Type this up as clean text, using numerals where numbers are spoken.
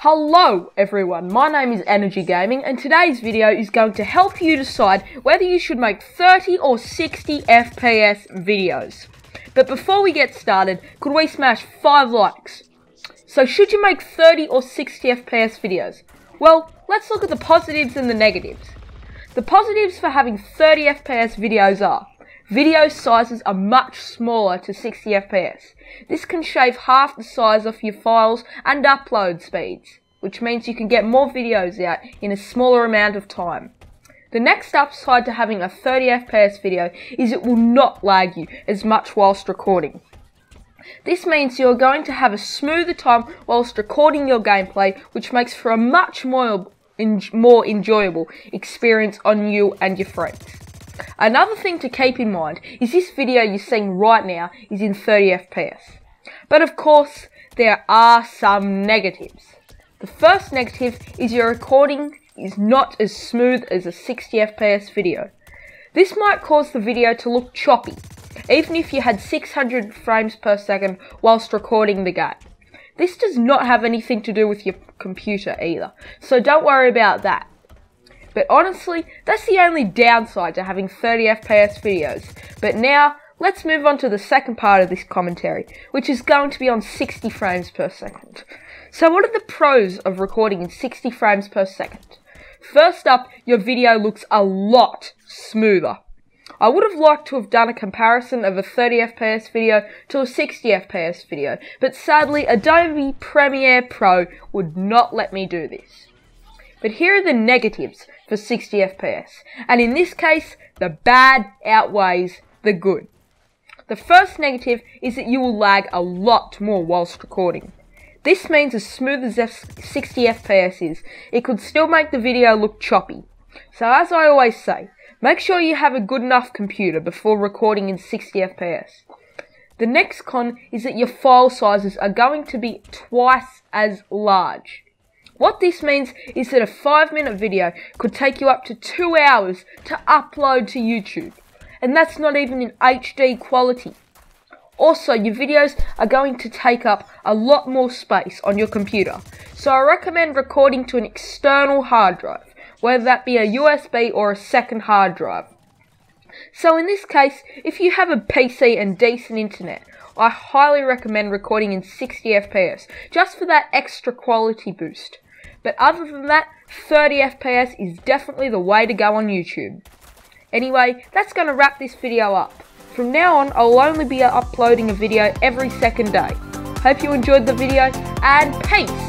Hello everyone, my name is NRGGaming and today's video is going to help you decide whether you should make 30 or 60 FPS videos. But before we get started, could we smash 5 likes? So should you make 30 or 60 FPS videos? Well, let's look at the positives and the negatives. The positives for having 30 FPS videos are: video sizes are much smaller to 60 FPS. This can shave half the size off your files and upload speeds, which means you can get more videos out in a smaller amount of time. The next upside to having a 30 FPS video is it will not lag you as much whilst recording. This means you're going to have a smoother time whilst recording your gameplay, which makes for a much more enjoyable experience on you and your friends. Another thing to keep in mind is this video you're seeing right now is in 30 FPS. But of course, there are some negatives. The first negative is your recording is not as smooth as a 60 FPS video. This might cause the video to look choppy, even if you had 600 frames per second whilst recording the game. This does not have anything to do with your computer either, so don't worry about that. But honestly, that's the only downside to having 30 FPS videos. But now, let's move on to the second part of this commentary, which is going to be on 60 frames per second. So what are the pros of recording in 60 frames per second? First up, your video looks a lot smoother. I would have liked to have done a comparison of a 30 FPS video to a 60 FPS video, but sadly Adobe Premiere Pro would not let me do this. But here are the negatives for 60 FPS, and in this case, the bad outweighs the good. The first negative is that you will lag a lot more whilst recording. This means as smooth as 60 FPS is, it could still make the video look choppy. So as I always say, make sure you have a good enough computer before recording in 60 FPS. The next con is that your file sizes are going to be twice as large. What this means is that a 5-minute video could take you up to 2 hours to upload to YouTube. And that's not even in HD quality. Also, your videos are going to take up a lot more space on your computer. So I recommend recording to an external hard drive, whether that be a USB or a second hard drive. So in this case, if you have a PC and decent internet, I highly recommend recording in 60 FPS, just for that extra quality boost. But other than that, 30 FPS is definitely the way to go on YouTube. Anyway, that's going to wrap this video up. From now on, I'll only be uploading a video every second day. Hope you enjoyed the video, and peace!